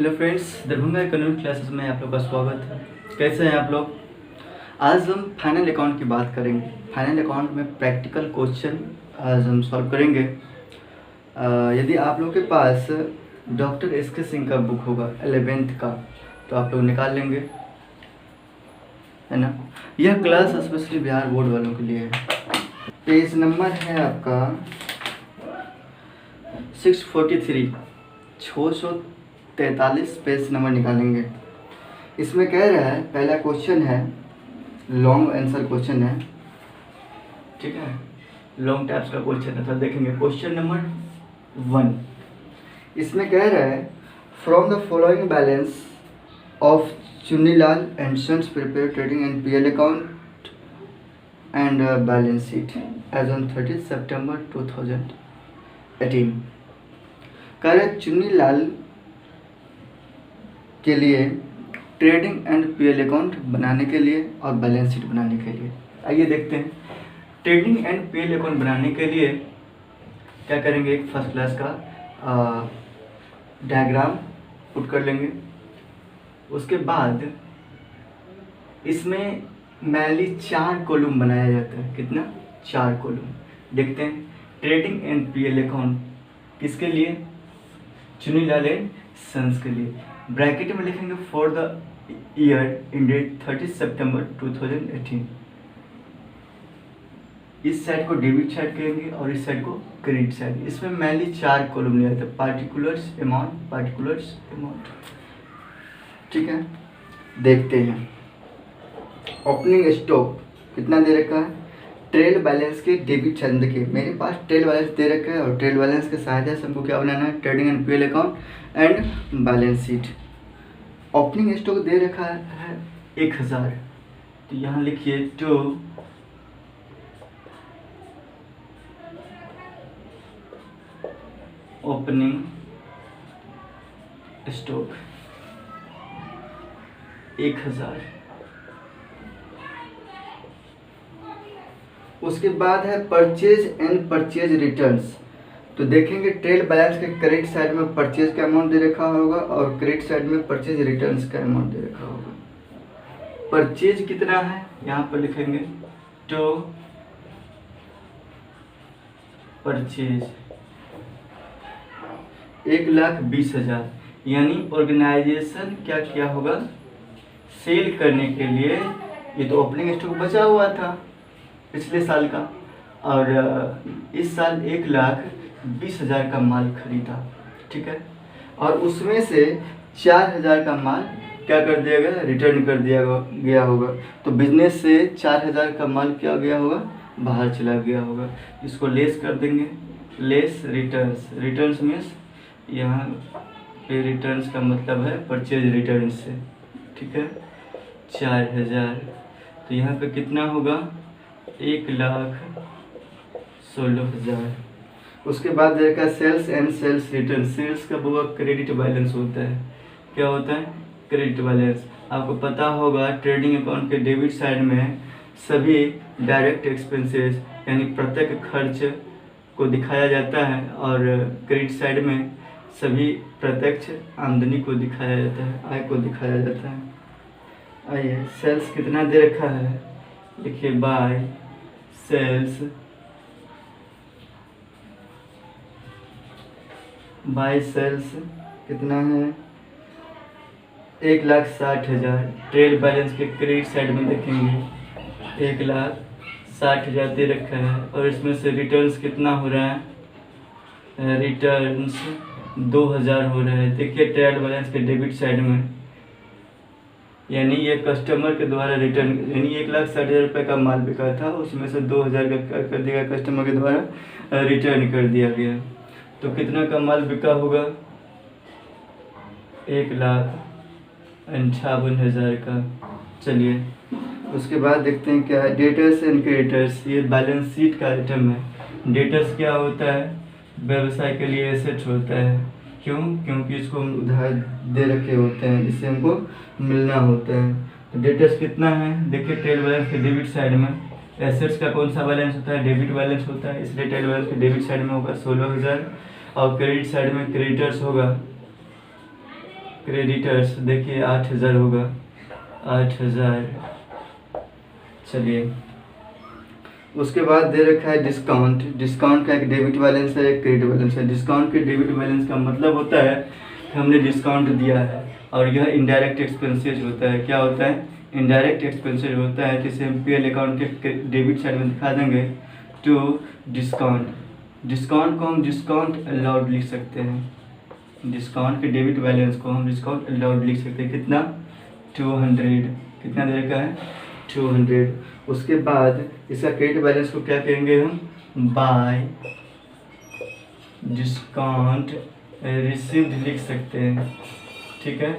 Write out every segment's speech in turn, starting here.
Hello friends, Darbhanga economic classes में आप लोग का स्वागत है। कैसे हैं आप लोग? आज हम फाइनल अकाउंट की बात करेंगे। फाइनल अकाउंट में प्रैक्टिकल क्वेश्चन आज हम सॉल्व करेंगे। यदि आप लोग के पास डॉक्टर एस.के. सिंह का बुक होगा 11th का, तो आप लोग निकाल लेंगे, है ना। यह क्लास स्पेशली बिहार बोर्ड वालों के लिए है। पेज नंबर है आपका 643, 643 पेज नंबर निकालेंगे। इसमें कह रहा है, पहला क्वेश्चन है, लॉन्ग आंसर क्वेश्चन है, ठीक है, लॉन्ग टाइप्स का क्वेश्चन है। तो देखेंगे क्वेश्चन नंबर 1। इसमें कह रहा है, from the following balance of Chunnilal and sons prepare trading and PL account and balance sheet as on 30 September 2018। कह रहे चुन्नीलाल के लिए ट्रेडिंग एंड पीएल अकाउंट बनाने के लिए और बैलेंस शीट बनाने के लिए। आइए देखते हैं। ट्रेडिंग एंड पीएल अकाउंट बनाने के लिए क्या करेंगे, एक फर्स्ट क्लास का डायग्राम पुट कर लेंगे। उसके बाद इसमें मैनली 4 कॉलम बनाया जाता है। कितना? 4 कॉलम। देखते हैं। ट्रेडिंग एंड पीएल अकाउंट किसके लिए? चुन्नीलाल एंड सन्स के लिए। ब्रैकेट में लिखेंगे for the year ended 30 September 2018। इस साइड को डेबिट साइड कहेंगे और इस साइड को क्रेडिट साइड। इसमें मैनली 4 कॉलम लिया जाता है, पार्टिकुलर्स अमाउंट, ठीक है। देखते हैं। ओपनिंग स्टॉक कितना दे रखा है? ट्रेल बैलेंस के डेबिट साइड। देखिए मेरे पास ट्रेल बैलेंस दे रखा है और ट्रेल बैलेंस के सहायता से हमको क्या बनाना है? Trading and PL account and balance sheet. Opening stock दे रखा है 1000, तो यहाँ लिखिए टू ओपनिंग स्टॉक 1000। उसके बाद है परचेज एंड परचेज रिटर्न्स। तो देखेंगे ट्रेल बैलेंस के क्रेडिट साइड में परचेज का अमाउंट दे रखा होगा और क्रेडिट साइड में परचेज रिटर्न्स का अमाउंट दे रखा होगा। परचेज कितना है यहाँ पर लिखेंगे टू परचेज 1,20,000। यानी ऑर्गेनाइजेशन क्या किया होगा? सेल करने के लिए। ये तो ओपनिंग स्टॉक बचा हुआ था पिछले साल का, और इस साल 1,20,000 का माल खरीदा, ठीक है। और उसमें से 4,000 का माल क्या कर दिया गया? रिटर्न कर दिया गया होगा। तो बिजनेस से 4,000 का माल क्या गया होगा? बाहर चला गया होगा। इसको लेस कर देंगे, लेस रिटर्न्स। रिटर्न्स मीन्स यहाँ पे रिटर्न्स का मतलब है परचेज रिटर्न से, ठीक है। 4,000, तो यहाँ पे कितना होगा? 1,16,000। उसके बाद देखा sales and sales return. Sales का वो क्रेडिट बैलेंस होता है। क्या होता है? Credit balance. आपको पता होगा ट्रेडिंग अकाउंट के डेबिट साइड में सभी डायरेक्ट एक्सपेंसेस यानी प्रत्यक्ष खर्च को दिखाया जाता है, और क्रेडिट साइड में सभी प्रत्यक्ष आमदनी को दिखाया जाता है, आय को दिखाया जाता है। आइए, सेल्स कितना दे रखा है? लिखिए बाय सेल्स, बाय सेल्स कितना है? 1,60,000। ट्रेल बैलेंस के क्रेडिट साइड में देखेंगे 1,60,000 दे रखा है, और इसमें से रिटर्न्स कितना हो रहा है? रिटर्न्स 2,000 हो रहा है। देखिए ट्रेल बैलेंस के डेबिट साइड में, यानी ये कस्टमर के द्वारा रिटर्न, यानी 1,60,000 रुपये का माल बिका था, उसमें से 2,000 का कर दिया गया, कस्टमर के द्वारा रिटर्न कर दिया गया। तो कितना का माल बिका होगा? 1,58,000 का। चलिए उसके बाद देखते हैं क्या है। डेटर्स एंड क्रेडिटर्स, ये बैलेंस शीट का आइटम है। डेटर्स क्या होता है? व्यवसाय के लिए एसेट होता है। क्यों? क्योंकि इसको हम उधार दे रखे होते हैं, जिससे हमको मिलना होता है। तो डेटर्स कितना है? देखिए ट्रेल बैलेंस के डेबिट साइड में एसेट्स का कौन सा बैलेंस होता है? डेबिट बैलेंस होता है, इसलिए ट्रेल बैलेंस के डेबिट साइड में होगा 16,000, और क्रेडिट साइड में क्रेडिटर्स होगा क्रेडिटर्स देखिए 8,000 होगा, 8,000। चलिए, उसके बाद दे रखा है डिस्काउंट। डिस्काउंट का एक डेबिट बैलेंस है, एक क्रेडिट बैलेंस है। डिस्काउंट के डेबिट बैलेंस का मतलब होता है कि हमने डिस्काउंट दिया है, और यह इनडायरेक्ट एक्सपेंसेज होता है। क्या होता है? इनडायरेक्ट एक्सपेंसेज होता है, जिसे हम पीएल अकाउंट के डेबिट साइड में दिखा देंगे टू डिस्काउंट। डिस्काउंट को हम डिस्काउंट अलाउड लिख सकते हैं। डिस्काउंट के डेबिट बैलेंस को हम डिस्काउंट अलाउड लिख सकते हैं। कितना? 200। कितना दे रखा है? 200। उसके बाद इसका क्रेडिट बैलेंस को क्या कहेंगे हम? बाय डिस्काउंट रिसीव्ड लिख सकते हैं। ठीक है,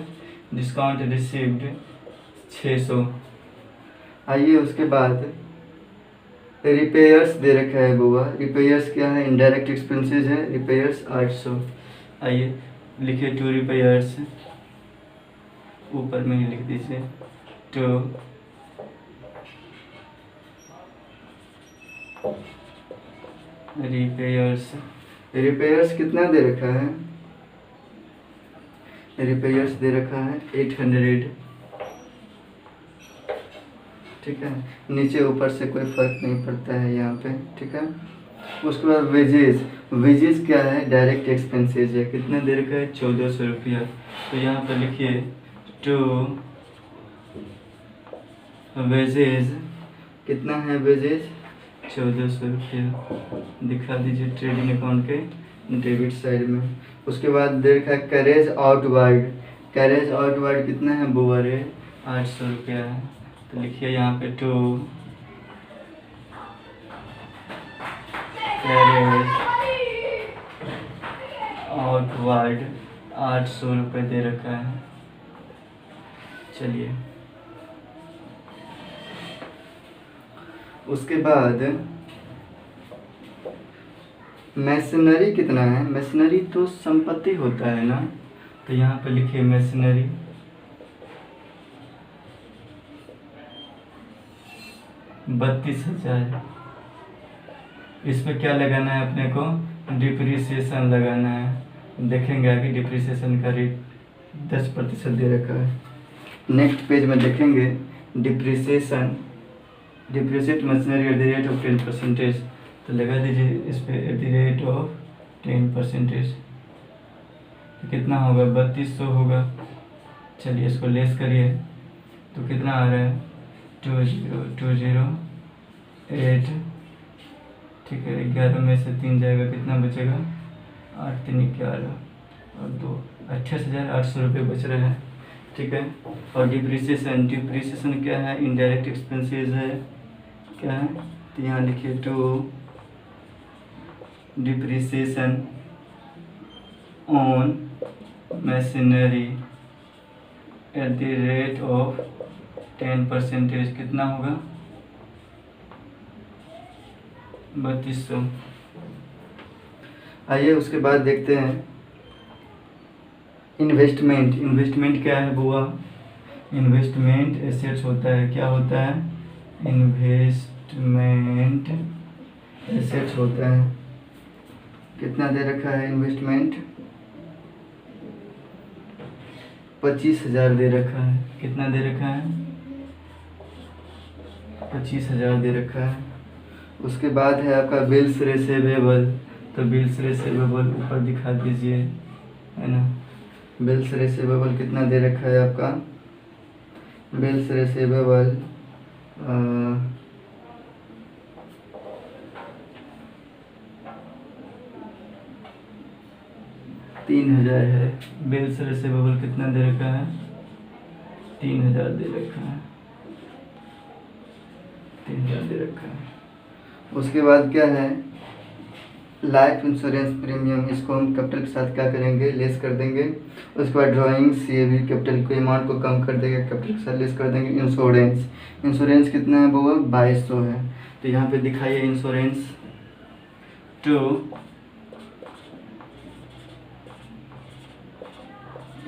डिस्काउंट रिसीव्ड 600। आइए, उसके बाद रिपेयर्स दे रखा है बुआ। रिपेयर्स क्या है? इनडायरेक्ट एक्सपेंसेस है। रिपेयर्स 800। आइए लिखिए टू रिपेयर्स, ऊपर में ही लिख दीजिए टू रिपेयर्स। रिपेयर्स कितना दे रखा है? रिपेयर्स दे रखा है 800। ठीक है, नीचे ऊपर से कोई फर्क नहीं पड़ता है यहाँ पे। ठीक है, उसके बाद वेजेस। वेजेस क्या है? डायरेक्ट एक्सपेंसेस है। कितना दे रखा है? 1400 रुपया। तो यहाँ पर लिखिए टू वेजेस। कितना है वेजेस? 1400 रुपया। दिखा दीजिए ट्रेडिंग अकाउंट के डेबिट साइड में। उसके बाद दे रखा है कैरेज आउटवार्ड। कैरेज आउटवार्ड कितना है बुआ रे? 800 रुपया है। तो लिखिए यहाँ पे टू कैरेज आउटवार्ड 800 रुपये दे रखा है। चलिए, उसके बाद मैशनरी कितना है? मैशनरी तो संपत्ति होता है ना, तो यहाँ पे लिखिए मैशनरी 32,000। इस पे क्या लगाना है अपने को? डिप्रिसिएशन लगाना है। देखेंगे आगे डिप्रिसिएशन का रेट 10% दे रखा है। नेक्स्ट पेज में देखेंगे depreciation. Depreciate machinery at the rate of 10%। तो लगा दीजिए इस पे एट द रेट ऑफ 10%। तो कितना होगा? 3200 होगा। चलिए इसको लेस करिए तो कितना आ रहा है? 20,208। ठीक है, 11 में से 3 जाएगा, कितना बचेगा? 8 3 11 और 2 28,800 रुपये बच रहे हैं। ठीक है, और डिप्रिसिएशन। डिप्रिसिएशन क्या है? इनडायरेक्ट एक्सपेंसेस है। क्या है? तो यहाँ लिखिए to depreciation on machinery at the rate of 10%। कितना होगा? 3200। आइए उसके बाद देखते हैं इन्वेस्टमेंट। इन्वेस्टमेंट क्या है बुआ? इन्वेस्टमेंट एसेट्स होता है। क्या होता है? इन्वेस्टमेंट एसेट्स होता है। कितना दे रखा है इन्वेस्टमेंट? 25,000 दे रखा है। कितना दे रखा है? 25,000 दे रखा है। उसके बाद है आपका बिल्स रिसीवेबल। तो बिल्स रिसीवेबल ऊपर दिखा दीजिए, है ना। बिल्स रिसीवेबल कितना दे रखा है आपका? बिल्स रिसीवेबल 3,000 है। बिल्स रिसीवेबल कितना दे रखा है? 3,000 दे रखा है। 3,000 दे रखा है। उसके बाद क्या है? Life insurance premium. इसको हम कैपिटल के साथ क्या करेंगे? लेस कर देंगे। उसके बाद ड्राइंग्स, ये भी कैपिटल के अमाउंट को कम कर देंगे, कैपिटल के साथ लेस कर देंगे। इंश्योरेंस। इंश्योरेंस कितना है वो? 2200 है। तो यहाँ पे दिखाइए इंश्योरेंस टू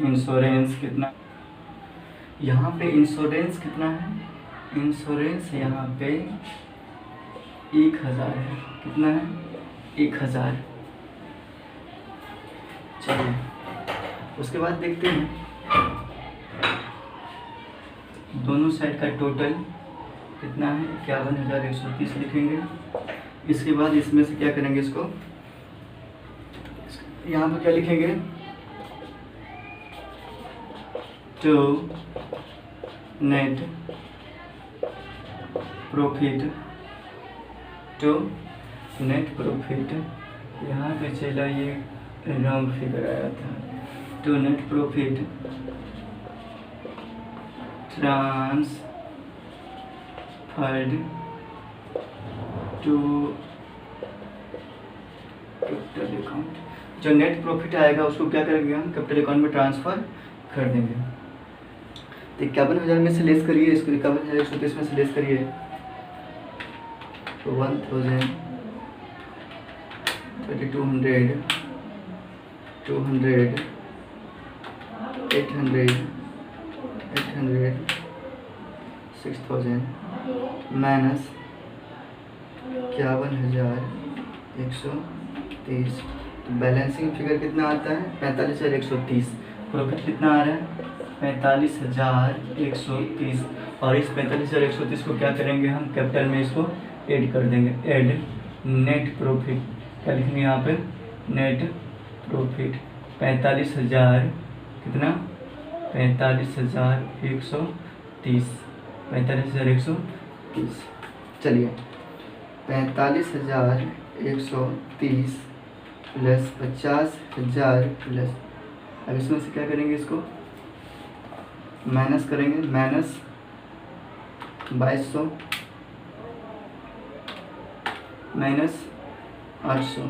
इंश्योरेंस कितना? यहाँ पे इंश्योरेंस कितना है? इंश्योरेंस यहाँ पे 1,000 है। कितना है? 1,000। चलिए उसके बाद देखते हैं दोनों साइड का टोटल कितना है 51,130 लिखेंगे। इसके बाद इसमें से क्या करेंगे, इसको यहाँ पर क्या लिखेंगे, to net profit, to net profit, यहाँ पे चला ये रॉन्ग फिगर आया था, to net profit transferred to capital account. जो नेट प्रॉफिट आएगा उसको क्या करेंगे हम, कैपिटल अकाउंट में ट्रांसफर कर देंगे। तो 51,000 में से लेस करिए, इसको 51,130 में से लेस करिए तो 1,000, 3,200, 200, 800, 6,000 माइनस 51,130। तो बैलेंसिंग फिगर कितना आता है 45,130। प्रॉफिट कितना आ रहा है 45,130। और इस 45,130 को क्या करेंगे हम, कैपिटल में इसको ऐड कर देंगे। ऐड नेट प्रॉफिट, क्या लिखेंगे यहाँ पे, नेट प्रॉफिट 45,000 कितना 45,130, 45,130। चलिए 45,130 प्लस 50,000 प्लस, अब इसमें से क्या करेंगे, इसको माइनस करेंगे, माइनस 2200 माइनस 800,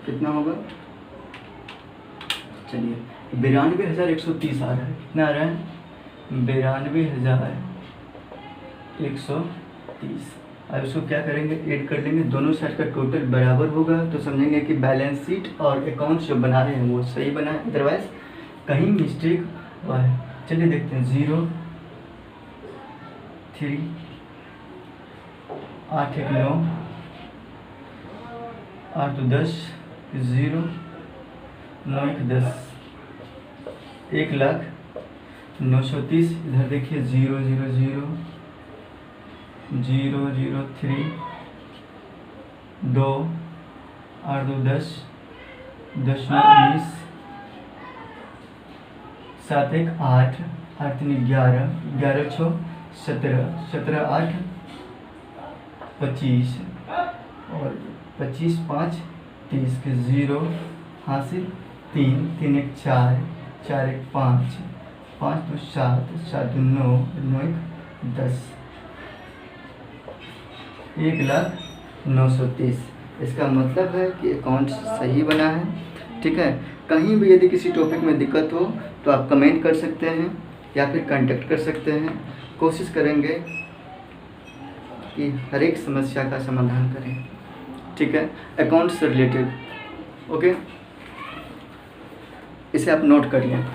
कितना होगा, चलिए 92,130 आ रहा है। कितना आ रहा है 92,130। अब इसको क्या करेंगे, ऐड कर लेंगे, दोनों साइड का टोटल बराबर होगा तो समझेंगे कि बैलेंस शीट और अकाउंट्स जो बना रहे हैं वो सही बना है, अदरवाइज कहीं मिस्टेक हुआ है। चलिए देखते हैं 0 3 8 1 9 8 2 10 0 9 1 10 1,09,30। इधर देखिए 0 0 0 0 0 3 2 8 2 10 10 9 19 7 1 8 8 3 11 11 6 17 17 8 25 और 25 5 30 के 0 हासिल 3 3 1 4 4 1 5 5 2 7 7 2 9 9 1 10 1,09,30। इसका मतलब है कि अकाउंट सही बना है। ठीक है, कहीं भी यदि किसी टॉपिक में दिक्कत हो तो आप कमेंट कर सकते हैं या फिर कांटेक्ट कर सकते हैं। कोशिश करेंगे कि हर एक समस्या का समाधान करें। ठीक है, अकाउंट से रिलेटेड। ओके, इसे आप नोट कर लें।